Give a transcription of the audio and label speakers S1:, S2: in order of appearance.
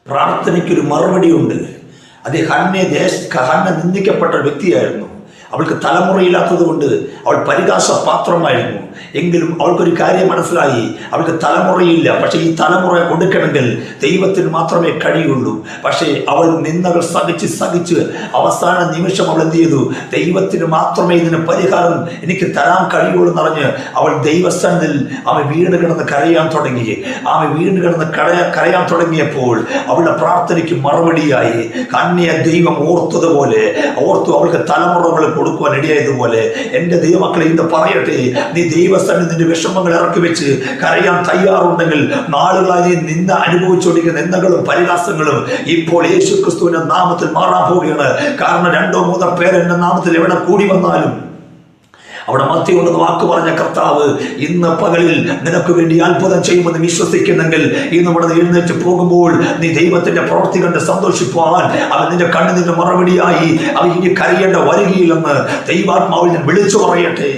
S1: പ്രാർത്ഥനയ്ക്കൊരു മറുപടിയുണ്ട്. അത് ഹന്ന നിന്ദിക്കപ്പെട്ട വ്യക്തിയായിരുന്നു. അവൾക്ക് തലമുറയില്ലാത്തത് കൊണ്ട് അവൾ പരിഹാസപാത്രമായിരുന്നു. എങ്കിലും അവൾക്കൊരു കാര്യം മനസ്സിലായി, അവൾക്ക് തലമുറയില്ല. പക്ഷെ ഈ തലമുറ കൊടുക്കണമെങ്കിൽ ദൈവത്തിന് മാത്രമേ കഴിയുള്ളൂ. പക്ഷേ അവൾ നിന്ദകൾ സഹിച്ച് അവസാന നിമിഷം അവൾ എന്ത് ചെയ്തു? ദൈവത്തിന് മാത്രമേ ഇതിന് പരിഹാരം എനിക്ക് തരാൻ കഴിയുള്ളൂ എന്നറിഞ്ഞ് അവൾ ദൈവസ്ഥാനത്തിൽ വീണ് കിടന്ന് കരയാൻ തുടങ്ങിയപ്പോൾ അവളുടെ പ്രാർത്ഥനയ്ക്ക് മറുപടിയായി ഹന്നയെ ദൈവം അവൾക്ക് തലമുറകൾ കൊടുക്കുവാൻ ഇടയായതുപോലെ എൻ്റെ ദൈവമക്കളെ ഇന്ന് പറയട്ടെ, നീ ദൈവസ്ഥാനത്തിൽ നിന്റെ വിഷമങ്ങൾ ഇറക്കി വെച്ച് കരയാൻ തയ്യാറുണ്ടെങ്കിൽ നാളുകളായി നീ നിന്ന അനുഭവിച്ചുകൊണ്ടിരിക്കുന്ന നിന്ദകളും പരിഹാസങ്ങളും ഇപ്പോൾ യേശു ക്രിസ്തുവിന്റെ നാമത്തിൽ മാറാൻ പോവുകയാണ്. കാരണം 2-3 പേർ എൻ്റെ നാമത്തിൽ എവിടെ കൂടി വന്നാലും അവിടെ മധ്യകൊണ്ടെന്ന് വാക്ക് പറഞ്ഞ കർത്താവ് ഇന്ന് പകലിൽ നിനക്ക് വേണ്ടി അത്ഭുതം ചെയ്യുമെന്ന് വിശ്വസിക്കുന്നെങ്കിൽ ഇന്ന് ഇവിടെ എഴുന്നേറ്റ് പോകുമ്പോൾ നീ ദൈവത്തിന്റെ പ്രവൃത്തി കണ്ട് സന്തോഷിപ്പാൻ അവൻ നിന്റെ കണ്ണിന് മറുപടിയായി അവൻ ഇനി കരയേണ്ട വരികയില്ലെന്ന് ദൈവാത്മാവിൽ ഞാൻ വിളിച്ചു പറയട്ടെ.